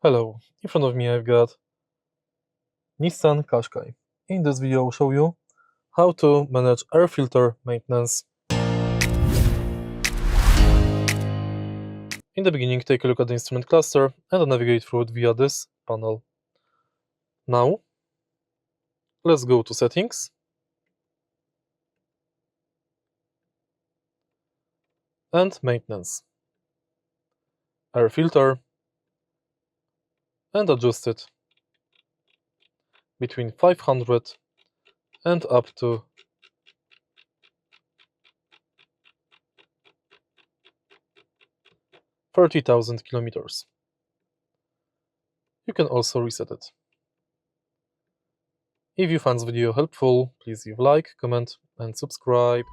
Hello, in front of me I've got Nissan Qashqai. In this video I'll show you how to manage air filter maintenance. In the beginning, take a look at the instrument cluster and navigate through it via this panel. Now, let's go to Settings, and Maintenance, Air Filter, and adjust it between 500 and up to 30,000 kilometers. You can also reset it. If you found this video helpful, please leave a like, comment, and subscribe.